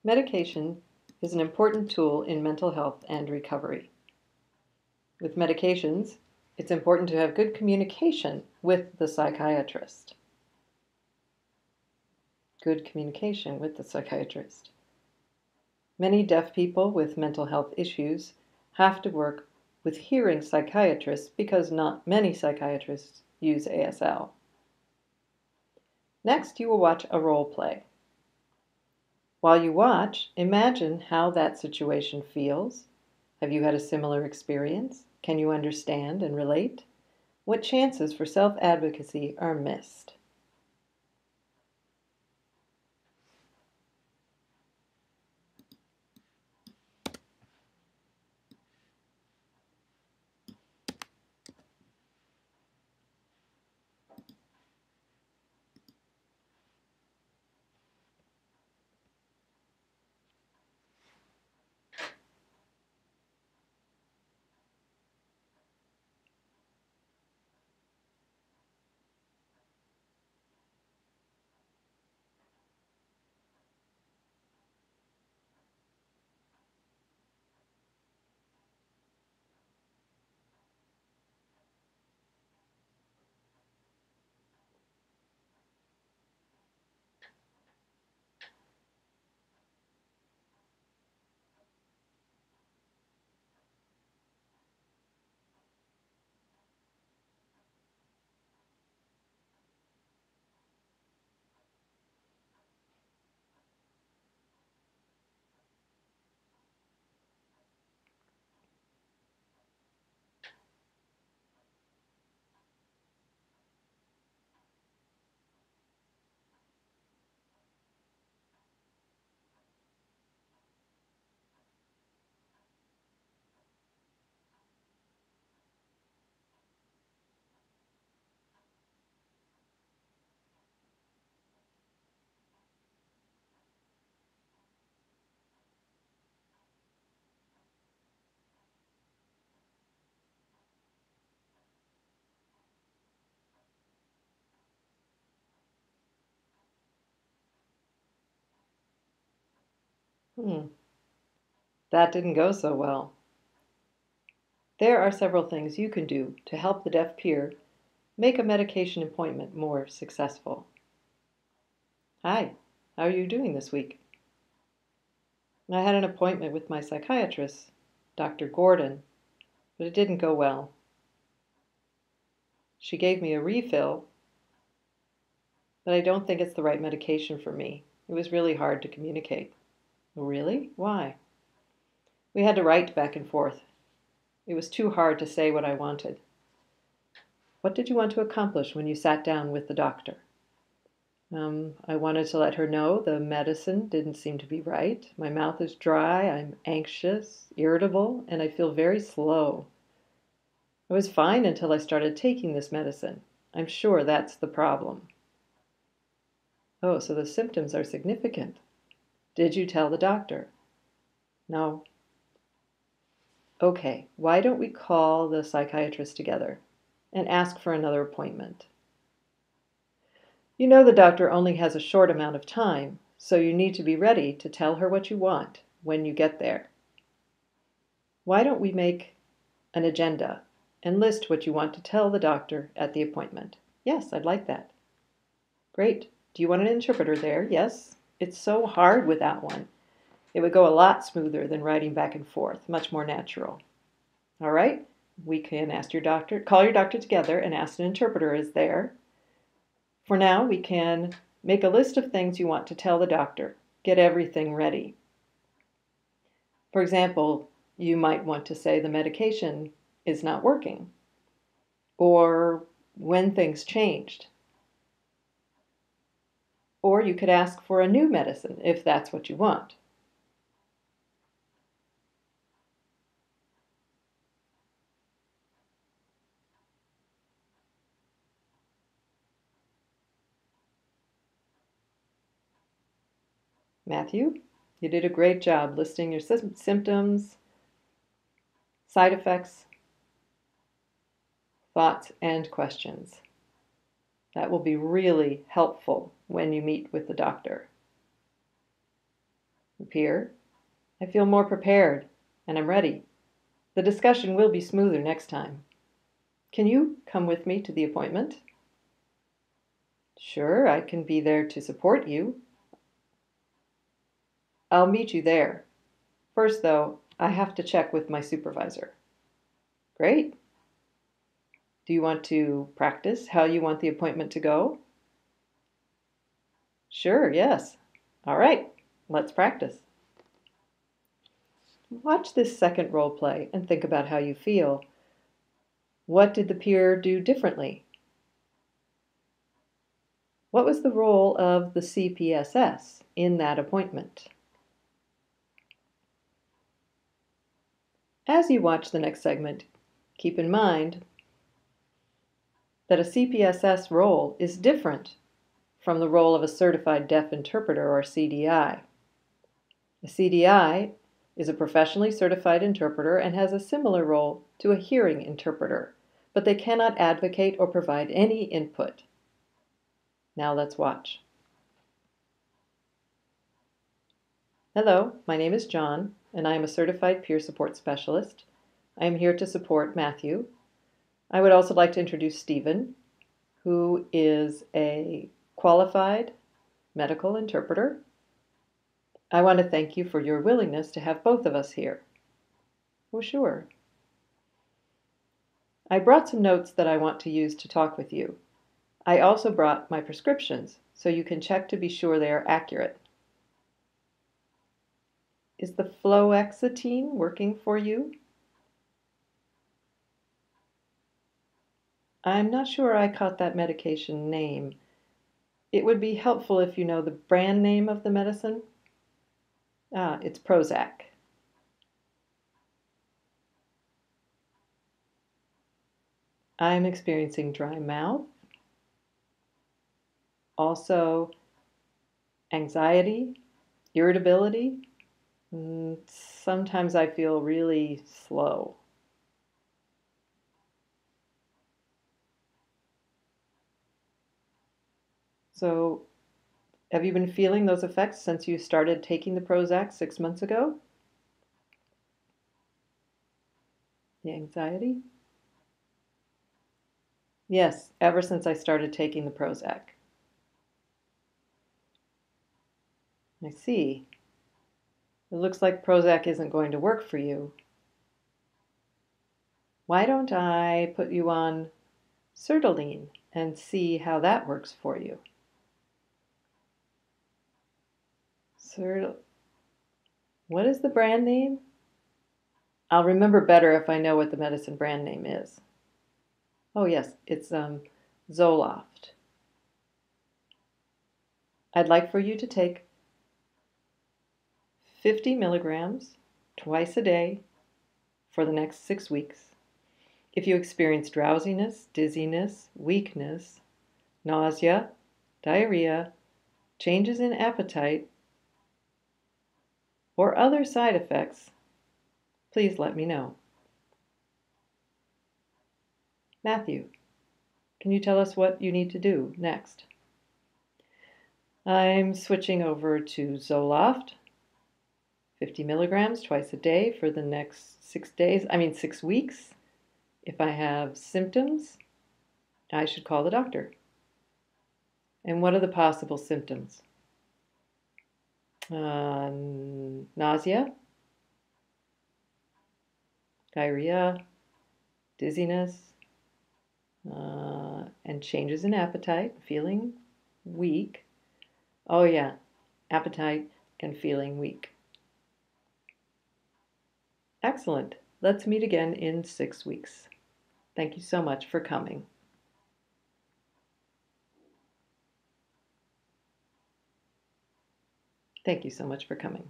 Medication is an important tool in mental health and recovery. With medications, it's important to have good communication with the psychiatrist. Good communication with the psychiatrist. Many deaf people with mental health issues have to work with hearing psychiatrists because not many psychiatrists use ASL. Next, you will watch a role play. While you watch, imagine how that situation feels. Have you had a similar experience? Can you understand and relate? What chances for self-advocacy are missed? That didn't go so well. There are several things you can do to help the deaf peer make a medication appointment more successful. Hi, how are you doing this week? I had an appointment with my psychiatrist, Dr. Gordon, but it didn't go well. She gave me a refill, but I don't think it's the right medication for me. It was really hard to communicate. Really? Why? We had to write back and forth. It was too hard to say what I wanted. What did you want to accomplish when you sat down with the doctor? I wanted to let her know the medicine didn't seem to be right. My mouth is dry, I'm anxious, irritable, and I feel very slow. I was fine until I started taking this medicine. I'm sure that's the problem. Oh, so the symptoms are significant. Did you tell the doctor? No. Okay, why don't we call the psychiatrist together and ask for another appointment? You know the doctor only has a short amount of time, so you need to be ready to tell her what you want when you get there. Why don't we make an agenda and list what you want to tell the doctor at the appointment? Yes, I'd like that. Great. Do you want an interpreter there? Yes. It's so hard without one. It would go a lot smoother than writing back and forth, much more natural. All right, we can ask your doctor, call your doctor together and ask an interpreter is there. For now, we can make a list of things you want to tell the doctor. Get everything ready. For example, you might want to say the medication is not working, or when things changed. Or you could ask for a new medicine if that's what you want. Matthew, you did a great job listing your symptoms, side effects, thoughts, and questions. That will be really helpful when you meet with the doctor. The peer: I feel more prepared, and I'm ready. The discussion will be smoother next time. Can you come with me to the appointment? Sure, I can be there to support you. I'll meet you there. First, though, I have to check with my supervisor. Great. Do you want to practice how you want the appointment to go? Sure, yes. All right, let's practice. Watch this second role play and think about how you feel. What did the peer do differently? What was the role of the CPSS in that appointment? As you watch the next segment, keep in mind that a CPSS role is different from the role of a certified deaf interpreter or CDI. A CDI is a professionally certified interpreter and has a similar role to a hearing interpreter, but they cannot advocate or provide any input. Now let's watch. Hello, my name is John, and I am a certified peer support specialist. I am here to support Matthew. I would also like to introduce Stephen, who is a qualified medical interpreter. I want to thank you for your willingness to have both of us here. Oh, sure. I brought some notes that I want to use to talk with you. I also brought my prescriptions, so you can check to be sure they are accurate. Is the fluoxetine working for you? I'm not sure I caught that medication name. It would be helpful if you know the brand name of the medicine. It's Prozac. I'm experiencing dry mouth, also anxiety, irritability. Sometimes I feel really slow. So, have you been feeling those effects since you started taking the Prozac 6 months ago? The anxiety? Yes, ever since I started taking the Prozac. I see. It looks like Prozac isn't going to work for you. Why don't I put you on sertraline and see how that works for you? What is the brand name? I'll remember better if I know what the medicine brand name is. Oh yes, it's Zoloft. I'd like for you to take 50 milligrams twice a day for the next 6 weeks. If you experience drowsiness, dizziness, weakness, nausea, diarrhea, changes in appetite, or other side effects, please let me know. Matthew, can you tell us what you need to do next? I'm switching over to Zoloft, 50 milligrams twice a day for the next 6 weeks. If I have symptoms, I should call the doctor. And what are the possible symptoms? Nausea, diarrhea, dizziness, and changes in appetite, feeling weak. Oh yeah, appetite and feeling weak. Excellent. Let's meet again in 6 weeks. Thank you so much for coming. Thank you so much for coming.